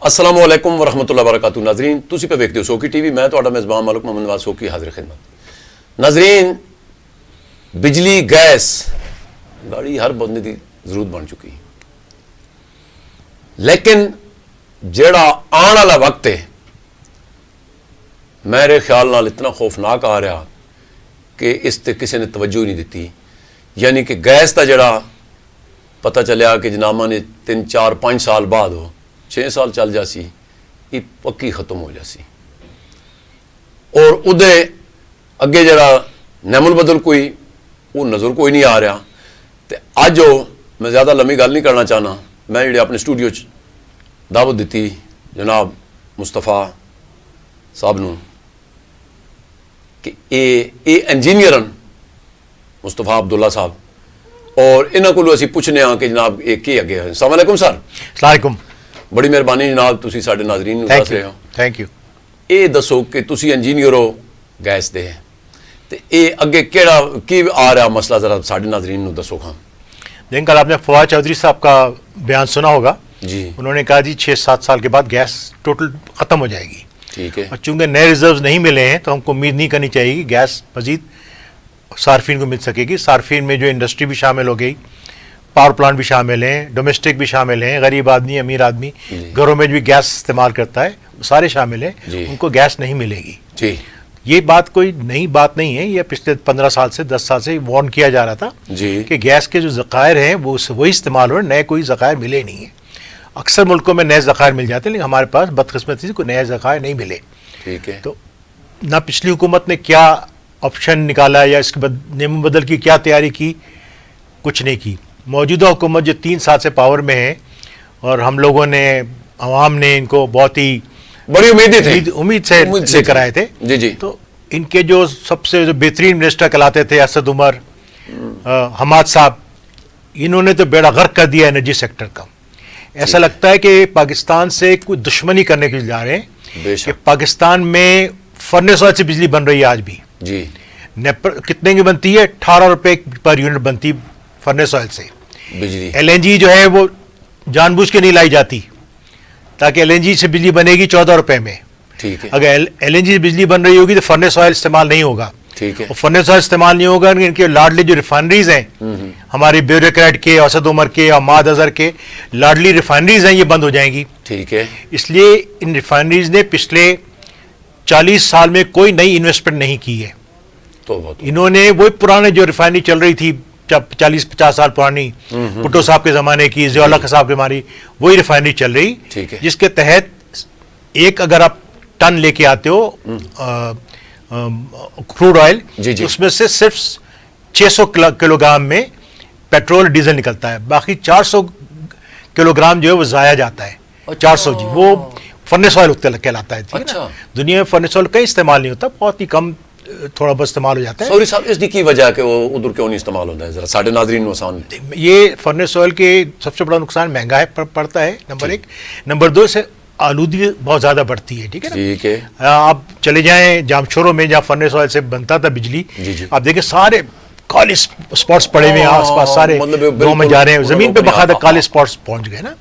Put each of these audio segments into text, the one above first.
السلام علیکم ورحمۃ اللہ وبرکاتہ ناظرین تسی پہ ویکھتے ہو سوکی ٹی وی میں تہاڈا میزبان ملک محمد نواز سوکی حاضر خدمت ناظرین بجلی گیس بڑی ہر بندے دی ضرورت بن چکی لیکن جیڑا آن والا وقت ہے میرے خیال نال اتنا خوفناک آ رہا کہ اس تے کسی نے توجہ ہی نہیں دیتی یعنی کہ گیس دا جڑا پتہ چلیا کہ جناباں نے 3 4 5 سال بعد ہو 6 سال چل جاسی یہ پکی ختم ہو جاسی اور ادھے اگے جڑا نعم البدل کوئی وہ نظر کوئی نہیں آ رہا تے اج میں زیادہ لمبی گل نہیں کرنا چاہنا میں جڑے اپنے اسٹوڈیو دعوت دیتی جناب مصطفیٰ صاحب نو کہ اے انجینئرن مصطفیٰ عبداللہ صاحب اور انہاں کو اسی پوچھنے ہاں کہ جناب یہ کی اگے ہے. السلام علیکم سر. السلام علیکم. بڑی مہربانی جناب تسی ساڈے ناظرین نوں دس رہے ہو. Thank you. اے دسو کہ تسی انجینئر ہو گیس دے تے اے اگے کیڑا کی آ رہا مسئلہ ذرا ساڈے ناظرین نوں دسو خاں. لیکن کل آپ نے فواد چودھری صاحب کا بیان سنا ہوگا. جی انہوں نے کہا جی 6-7 سال کے بعد گیس ٹوٹل ختم ہو جائے گی. ٹھیک ہے. اور چونکہ نئے ریزروز نہیں ملے ہیں تو ہم کو امید نہیں کرنی چاہیے کہ گیس مزید صارفین کو مل سکے گی. صارفین میں جو انڈسٹری بھی شامل ہو گئی, پاور پلانٹ بھی شامل ہیں, ڈومیسٹک بھی شامل ہیں, غریب آدمی امیر آدمی گھروں میں بھی گیس استعمال کرتا ہے سارے شامل ہیں. ان کو گیس نہیں ملے گی. جی یہ بات کوئی نئی بات نہیں ہے, یہ پچھلے 15 سال سے 10 سال سے وارن کیا جا رہا تھا کہ گیس کے جو ذخائر ہیں وہ وہی استعمال ہو رہے, نئے کوئی ذخائر ملے نہیں ہیں. اکثر ملکوں میں نئے ذخائر مل جاتے ہیں لیکن ہمارے پاس بدقسمتی سے کوئی نئے ذخائر نہیں ملے. ٹھیک ہے. تو نہ پچھلی حکومت نے کیا آپشن نکالا یا اس کے بعد نعم بدل کی کیا تیاری کی, کچھ نہیں کی. موجودہ حکومت جو 3 سال سے پاور میں ہے اور ہم لوگوں نے عوام نے ان کو بہت ہی بڑی امیدیں تھیں, امید سے لے کر آئے تھے. جی جی. تو ان کے جو سب سے جو بہترین منسٹر کہلاتے تھے اسد عمر, حماد صاحب, انہوں نے تو بیڑا غرق کر دیا انرجی سیکٹر کا. ایسا لگتا ہے کہ پاکستان سے کوئی دشمنی کرنے کے لیے جا رہے ہیں کہ پاکستان میں فرنس آئل سے بجلی بن رہی ہے آج بھی. جی کتنے کی بنتی ہے؟ 18 روپے پر یونٹ بنتی فرنس آئل سے بجلی. ایل این جی جو ہے وہ جان بوجھ کے نہیں لائی جاتی تاکہ ایل این جی سے بجلی بنے گی 14 روپے میں. ٹھیک ہے. اگر ایل این جی سے بجلی بن رہی ہوگی تو فرنس آئل استعمال نہیں ہوگا. ٹھیک ہے. اور فرنس آئل استعمال نہیں ہوگا ان کے لاڈلی جو ریفائنریز ہیں ہمارے بیوروکریٹ کے, اسد عمر کے, حماد اظہر کے لاڈلی ریفائنریز ہیں, یہ بند ہو جائیں گی. ٹھیک ہے. اس لیے ان ریفائنریز نے پچھلے 40 سال میں کوئی نئی انویسٹمنٹ نہیں کی ہے. انہوں نے وہی پرانے جو ریفائنری چل رہی تھی 40-50 سال پرانی, بھٹو صاحب کے زمانے کی, ضیاء اللہ صاحب کے ہماری وہی ریفائنری چل رہی, جس کے تحت ایک اگر آپ ٹن لے کے آتے ہو کروڈ آئل, اس میں سے صرف 600 کلو گرام میں پیٹرول ڈیزل نکلتا ہے, باقی 400 کلو گرام جو ہے وہ ضائع جاتا ہے. 400 جی وہ فرنس آئل کہلاتا ہے. دنیا میں فرنس آئل کہیں استعمال نہیں ہوتا, بہت ہی کم تھوڑا بہت استعمال ہو جاتا ہے. سوری صاحب اس کی وجہ کہ وہ ادھر کیوں نہیں استعمال ہوتا ہے, ذرا ساڈے ناظرین آسان. یہ فرنس آئل کے سب سے بڑا نقصان مہنگا ہے پڑتا ہے, نمبر 1. نمبر 2 سے آلودگی بہت زیادہ بڑھتی ہے. ٹھیک ہے نا. ٹھیک ہے. آپ چلے جائیں جامشوروں میں جہاں فرنس آئل سے بنتا تھا بجلی, آپ دیکھیں سارے کالے اسپاٹس پڑے ہوئے ہیں آس پاس, سارے گاؤں میں جا رہے ہیں, زمین پہ باقاعدہ کالے اسپاٹس پہنچ گئے نا.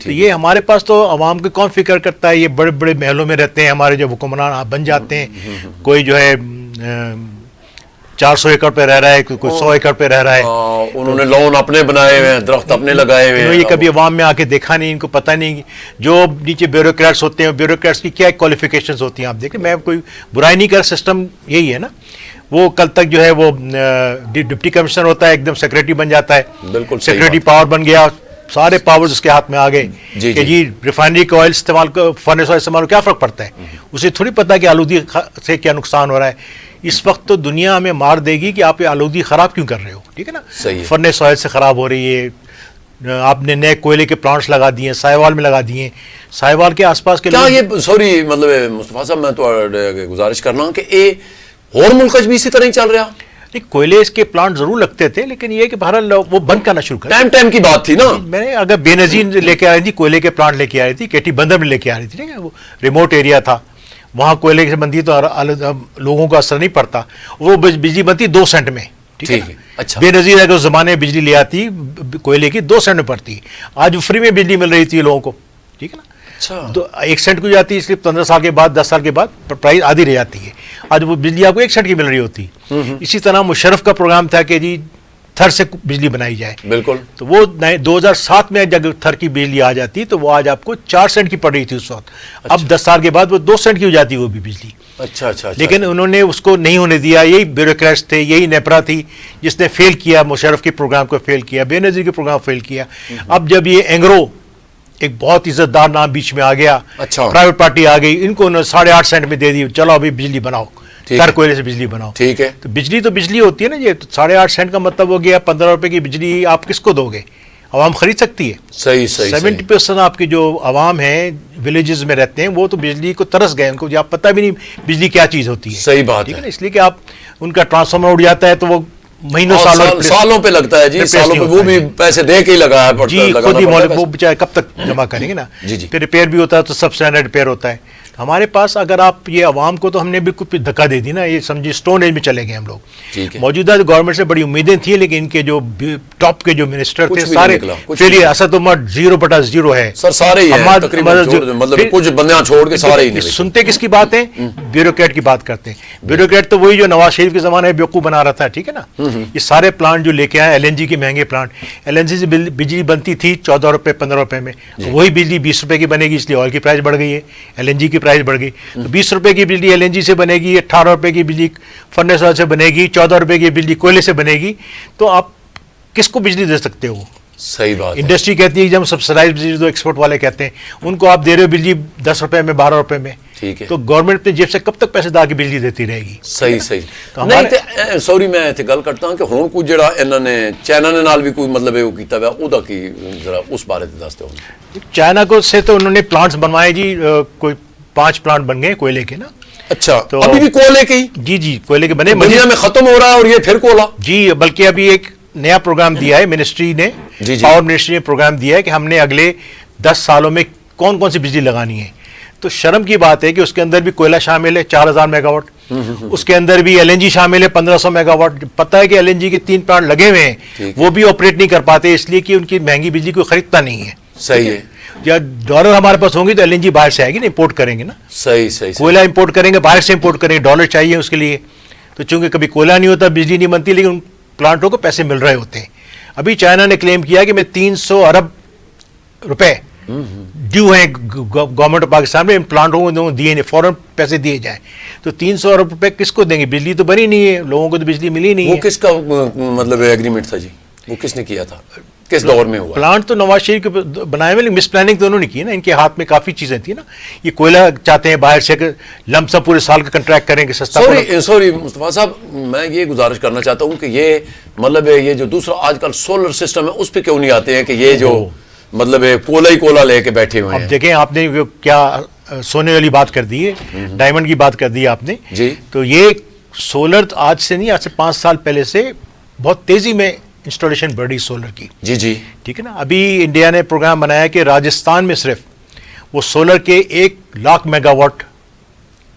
تو یہ ہمارے پاس تو عوام کو کون فکر کرتا ہے, یہ بڑے بڑے محلوں میں رہتے ہیں ہمارے جو حکمران بن جاتے ہیں, کوئی جو ہے 400 ایکڑ پہ رہ رہا ہے, کوئی 100 ایکڑ پہ رہ رہا ہے, انہوں نے لون اپنے بنائے ہوئے ہیں, درخت اپنے لگائے ہوئے ہیں. یہ کبھی عوام میں آ کے دیکھا نہیں, ان کو پتہ نہیں جو نیچے بیوروکریٹس ہوتے ہیں, بیوروکریٹس کی کیا کوالیفیکیشنز ہوتی ہیں. آپ دیکھیں, میں کوئی برائی نہیں کر, سسٹم یہی ہے نا. وہ کل تک جو ہے وہ ڈپٹی کمشنر ہوتا ہے, ایک دم سیکریٹری بن جاتا ہے, بالکل سیکریٹری پاور بن گیا, سارے پاورز اس کے ہاتھ میں آ گئے کہ جی ریفائنری کا آئل استعمال, فرنس آئل استعمال کیا فرق پڑتا ہے. اسے تھوڑی پتہ کہ آلودگی سے کیا نقصان ہو رہا ہے. اس وقت تو دنیا ہمیں مار دے گی کہ آپ یہ آلودگی خراب کیوں کر رہے ہو. ٹھیک ہے نا. فرنس آئل سے خراب ہو رہی ہے, آپ نے نئے کوئلے کے پلانٹس لگا دیے ہیں, سائیوال میں لگا دیے ہیں, سائیوال کے آس پاس کے کیا یہ سوری مطلب مصطفیٰ صاحب میں تو گزارش کرنا ہوں کہ یہ اور ملک بھی اسی طرح ہی چل رہا. کوئلے اس کے پلانٹ ضرور لگتے تھے لیکن یہ کہ بہرحال وہ بند کرنا شروع کر, ٹائم کی بات تھی نا. میں نے اگر بے نظیر لے کے آ رہی تھی, کوئلے کے پلانٹ لے کے آ رہی تھی, کیٹی بندر میں لے کے آ رہی تھی, وہ ریموٹ ایریا تھا, وہاں کوئلے سے بنتی تو لوگوں کو اثر نہیں پڑتا, وہ بجلی بنتی 2 سینٹ میں. ٹھیک ہے. اچھا. بے نظیر ہے کہ اس زمانے میں بجلی لے آتی کوئلے کی 2 سینٹ میں پڑتی, آج فری میں بجلی مل رہی تھی لوگوں کو. ٹھیک ہے نا. اچھا 1 سینٹ کی جاتی ہے، اس لیے 15 سال کے بعد 10 سال کے بعد پرائز آدھی رہ جاتی ہے. آج وہ بجلی آپ کو 1 سینٹ کی مل رہی ہوتی. اسی طرح مشرف کا پروگرام تھا کہ جی تھر سے بجلی بنائی جائے، بالکل. تو وہ 2007 میں جب تھر کی بجلی آ جاتی تو وہ آج آپ کو 4 سینٹ کی پڑ رہی تھی اس وقت. اب 10 سال کے بعد وہ 2 سینٹ کی ہو جاتی ہے وہ بھی بجلی. اچھا اچھا. لیکن انہوں نے اس کو نہیں ہونے دیا. یہی بیوروکریٹس تھے، یہی نیپرا تھی جس نے فیل کیا، مشرف کے پروگرام کو فیل کیا، بے نظیر کے پروگرام فیل کیا. اب جب یہ اینگرو ایک بہت عزت دار نام بیچ میں آ گیا، اچھا پرائیویٹ پارٹی آ گئی، ان کو 8.5 سینٹ میں دے دی، چلو ابھی بجلی بناؤ، تر کوئلے سے بجلی بناؤ. ٹھیک ہے. تو بجلی ہوتی ہے نا، یہ 8.5 سینٹ کا مطلب ہو گیا 15 روپے کی بجلی آپ کس کو دو گے؟ عوام خرید سکتی ہے. صحیح صحیح. 70% آپ کی جو عوام ہیں ولیجز میں رہتے ہیں وہ تو بجلی کو ترس گئے، ان کو آپ پتہ بھی نہیں بجلی کیا چیز ہوتی ہے. صحیح بات ٹھیک ہے نا، اس لیے کہ آپ ان کا ٹرانسفارمر اٹھ جاتا ہے تو وہ مہینوں سالوں پہ لگتا ہے جی، سالوں پہ وہ بھی پیسے دے کے ہی لگایا پڑتا ہے. جی خود ہی مولک وہ بیچارے کب تک جمع کریں گے نا. جی جی. پھر ریپیئر بھی ہوتا ہے تو سب اسٹینڈرڈ ریپیئر ہوتا ہے. ہمارے پاس اگر آپ یہ عوام کو تو ہم نے بالکل دھکا دے دی نا، یہ سمجھیے اسٹون ایج میں چلے گئے ہم لوگ. موجودہ گورنمنٹ سے بڑی امیدیں تھیں، لیکن ان کے جو ٹاپ کے جو منسٹر تھے سارے فیلئر. اسد عمر 0/0 ہے سر، سارے ہی ہیں تقریباً، مطلب کچھ بندیاں چھوڑ کے سارے ہی نہیں. سنتے کس کی بات ہے؟ بیوروکریٹ کی بات کرتے ہیں. بیوروکریٹ تو وہی جو نواز شریف کے زمانے میں بیوقوف بنا رہا تھا. ٹھیک ہے نا. یہ سارے پلانٹ جو لے کے آئے LNG کے مہنگے پلانٹ، LNG سے بجلی بنتی تھی 14 روپے 15 روپے میں، وہی بجلی 20 روپے کی بنے گی، اس لیے آئل کی پرائز بڑھ گئی ہے، LNG کی پرائز بڑھ گئی. 20 روپے کی بجلی LNG سے بنے گی، 18 روپے کی بجلی فرنس آئل سے بنے گی، 14 روپے کی بجلی کوئلے سے بنے گی. تو آپ کس کو بجلی دے سکتے ہو؟ صحیح بات. انڈسٹری کہتی ہے کہ جب سبسڈائز بجلی دو، ایکسپورٹ والے کہتے ہیں ان کو آپ دے رہے ہو بجلی 10 روپے میں 12 روپے میں. ٹھیک ہے. تو گورنمنٹ اپنی جیب سے کب تک پیسے ڈال کے بجلی دیتی رہے گی؟ صحیح صحیح. نہیں تے سوری میں ایتھے گل کرتا ہوں کہ ہن کوئی جڑا انہاں نے چائنا نے نال بھی کوئی مطلب ہے وہ کیتا ہوا، اودا کی ذرا اس بارے تے دس دو. چائنا کو سے تو انہوں نے پلانٹس بنوائے جی، کوئی 5 پلانٹ بن گئے کوئلے کے نا. اچھا تو ابھی بھی کوئلے کے ہی؟ جی کوئلے کے بنے. دنیا میں ختم ہو رہا ہے اور یہ پھر کولا. جی بلکہ ابھی ایک نیا پروگرام دیا ہے منسٹری نے، پاور منسٹری نے پروگرام دیا ہے کہ ہم نے اگلے 10 سالوں میں کون کون سی بجلی لگانی ہے. تو شرم کی بات ہے کہ اس کے اندر بھی کوئلہ شامل ہے 4000 میگا واٹ، اس کے اندر بھی LNG شامل ہے 1500 میگا واٹ. پتہ ہے کہ LNG کے 3 پلانٹ لگے ہوئے ہیں، وہ بھی آپریٹ نہیں کر پاتے اس لیے کہ ان کی مہنگی بجلی کوئی خریدتا نہیں ہے. صحیح ہے. یا ڈالر ہمارے پاس ہوں گی تو LNG باہر سے آئے گی نا، امپورٹ کریں گے نا. صحیح صحیح. کوئلہ امپورٹ کریں گے، باہر سے امپورٹ کریں گے، ڈالر چاہیے اس کے لیے. تو چونکہ کبھی کوئلہ نہیں ہوتا بجلی نہیں بنتی، لیکن ان پلانٹوں کو پیسے مل رہے ہوتے ہیں. ابھی چائنا نے کلیم کیا کہ میں 300 ارب روپے ڈیو ہیں گورنمنٹ آف پاکستان میں ان پلانٹوں کو دیے نہیں، فوراً پیسے دیے جائیں. تو 300 ارب روپے کس کو دیں گے؟ بجلی تو بنی نہیں ہے، لوگوں کو تو بجلی ملی نہیں ہے. وہ کس کا مطلب ایگریمنٹ تھا جی؟ وہ کس نے کیا تھا؟ کس دور میں ہوا؟ پلانٹ تو نواز شریف کے بنائے ہوئے، لیکن مس پلاننگ تو انہوں نے کی نا. ان کے ہاتھ میں کافی چیزیں تھیں نا. یہ کوئلہ چاہتے ہیں باہر سے لم سم پورے سال کا کنٹریکٹ کریں کہ سستا. سوری مصطفیٰ صاحب، میں یہ گزارش کرنا چاہتا ہوں کہ یہ مطلب ہے یہ جو دوسرا آج کل سولر سسٹم ہے اس پہ کیوں نہیں آتے ہیں کہ یہ جو مطلب ہے کولا ہی کولا لے کے بیٹھے ہوئے ہیں. اب دیکھیں آپ نے کیا سونے والی بات کر دی ہے، ڈائمنڈ کی بات کر دی آپ نے جی. تو یہ سولر آج سے نہیں، آج سے 5 سال پہلے سے بہت تیزی میں انسٹالیشن بڑھی سولر کی. جی جی ٹھیک ہے نا. ابھی انڈیا نے پروگرام بنایا کہ راجستھان میں صرف وہ سولر کے 1 لاکھ میگا واٹ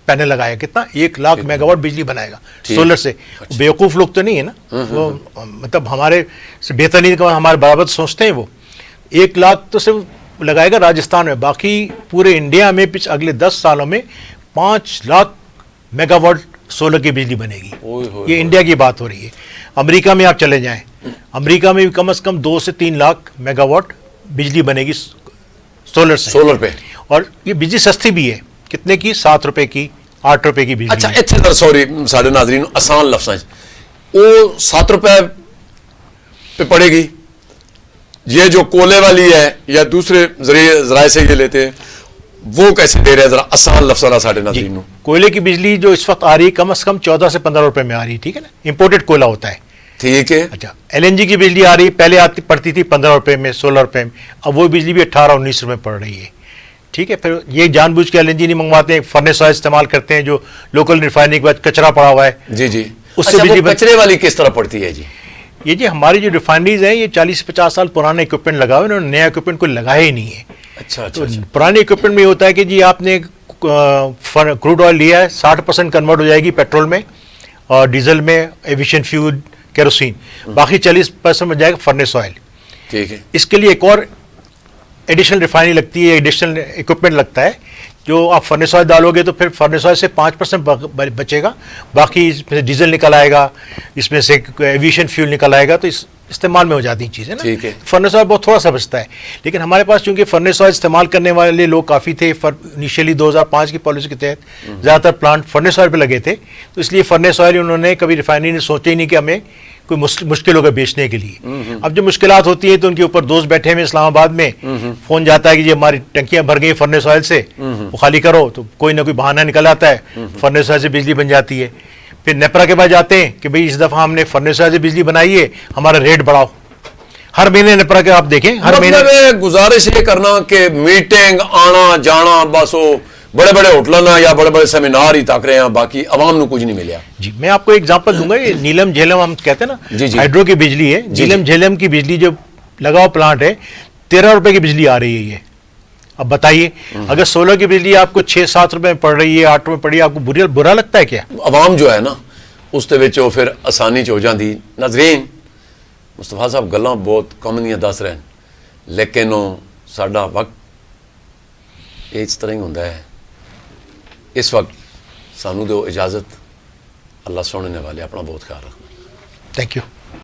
پینل لگائے. کتنا؟ 1 لاکھ میگا واٹ بجلی بنائے گا سولر سے. بیوقوف لوگ تو نہیں ہے نا، وہ مطلب ہمارے سے بہتر نہیں، ہمارے برابر سوچتے ہیں. وہ 1 لاکھ تو صرف لگائے گا راجستھان میں، باقی پورے انڈیا میں اگلے 10 سالوں میں 5 لاکھ میگا واٹ سولر کی بجلی بنے گی. یہ انڈیا کی بات ہو رہی ہے. امریکہ میں آپ چلے جائیں، امریکہ میں بھی کم از کم 2 سے 3 لاکھ میگا واٹ بجلی بنے گی سولر سے. سولر پہ. اور یہ بجلی سستی بھی ہے. کتنے کی؟ 7 روپے کی، 8 روپے کی بجلی. اچھا اتنے سوری سارے ناظرین آسان لفظ وہ 7 روپے پہ پڑے گی. یہ جو کولے والی ہے یا دوسرے ذرائع سے یہ لیتے ہیں وہ کیسے دے رہے ہیں؟ ذرا آسان لفظ سارے ناظرین. کوئلے کی بجلی جو اس وقت آ رہی ہے کم از کم 14 سے 15 روپے میں آ رہی ہے. ٹھیک ہے نا. امپورٹڈ کوئلہ ہوتا ہے. ٹھیک ہے. اچھا LNG کی بجلی آ رہی ہے، پہلے پڑتی تھی 15 روپے میں، 16 روپے میں. اب وہ بجلی بھی 18-19 روپے پڑ رہی ہے. ٹھیک ہے. پھر یہ جان بوجھ کے LNG نہیں منگواتے ہیں، فرنس آئل استعمال کرتے ہیں جو لوکل ریفائنری کے بعد کچرا پڑا ہوا ہے. جی جی. اس سے بجلی کچرے والی کس طرح پڑتی ہے جی؟ یہ جی ہماری جو ریفائنریز ہیں یہ 40-50 سال پرانے اکوپمنٹ لگا ہوئے، انہوں نے نیا اکوپمنٹ کوئی لگایا ہی نہیں ہے. اچھا تو پرانے اکوپمنٹ میں یہ ہوتا ہے کہ جی آپ نے کروڈ آئل لیا ہے، 60% کنورٹ ہو جائے گی پیٹرول میں اور ڈیزل میں، ایویشن فیول، کیروسین. باقی 40% میں جائے گا فرنس آئل. ٹھیک ہے. اس کے لیے ایک اور ایڈیشنل ریفائنری لگتی ہے, ایڈیشنل اکوپمنٹ لگتا ہے, جو آپ فرنس آئل ڈالو گے تو پھر فرنس آئل سے 5% بچے گا, باقی اس میں سے ڈیزل نکل آئے گا, اس میں سے ایویشن فیول نکل آئے گا, تو اس استعمال میں ہو جاتی ہیں چیزیں نا. ٹھیک ہے. فرنس آئل بہت تھوڑا سا بچتا ہے, لیکن ہمارے پاس چونکہ فرنس آئل استعمال کرنے والے لوگ کافی تھے, انیشیلی 2005 کی پالیسی کے تحت زیادہ تر پلانٹ فرنس آئل پہ لگے تھے, تو اس لیے فرنس آئل انہوں نے کبھی ریفائنری نے سوچا ہی نہیں کہ ہمیں کوئی مشکل ہوگا بیچنے کے لیے. اب جو مشکلات ہوتی ہیں تو ان کے اوپر دوست بیٹھے ہوئے اسلام آباد میں, فون جاتا ہے کہ جی ہماری ٹنکیاں بھر گئی فرنس آئل سے, وہ خالی کرو, تو کوئی نہ کوئی بہانہ نکل آتا ہے, فرنس آئل سے بجلی بن جاتی ہے. پھر نیپرا کے پاس جاتے ہیں کہ بھئی اس دفعہ ہم نے فرنس آئل سے بجلی بنائی ہے, ہمارا ریٹ بڑھاؤ. ہر مہینے نیپرا کے آپ دیکھیں, ہر مہینے مطلب ہے گزارش یہ کرنا کہ میٹنگ آنا جانا بس وہ بڑے بڑے ہوٹلوں یا بڑے بڑے سیمینار ہی تک رہے ہیں, باقی عوام نو کچھ نہیں ملیا. جی میں آپ کو ایگزامپل دوں گا, یہ نیلم جھیلم ہم کہتے ہیں نا, جی جی. ہائیڈرو کی بجلی ہے, نیلم جھیلم کی بجلی جو لگاؤ پلانٹ ہے 13 روپے کی بجلی آ رہی ہے یہ. اب بتائیے اگر 16 کی بجلی آپ کو 6-7 روپے میں پڑ رہی ہے, 8 روپے پڑ رہی ہے, آپ کو برا لگتا ہے کیا؟ عوام جو ہے نا اس دے وچ پھر آسانی چ ہو جاندی. ناظرین مصطفیٰ صاحب گلاں بہت کامن دس رہے ہیں, لیکن ساڈا وقت اس طرح ہی ہوندا ہے. اس وقت سانو دو اجازت, اللہ سننے والے اپنا بہت خیال رکھنا. Thank you.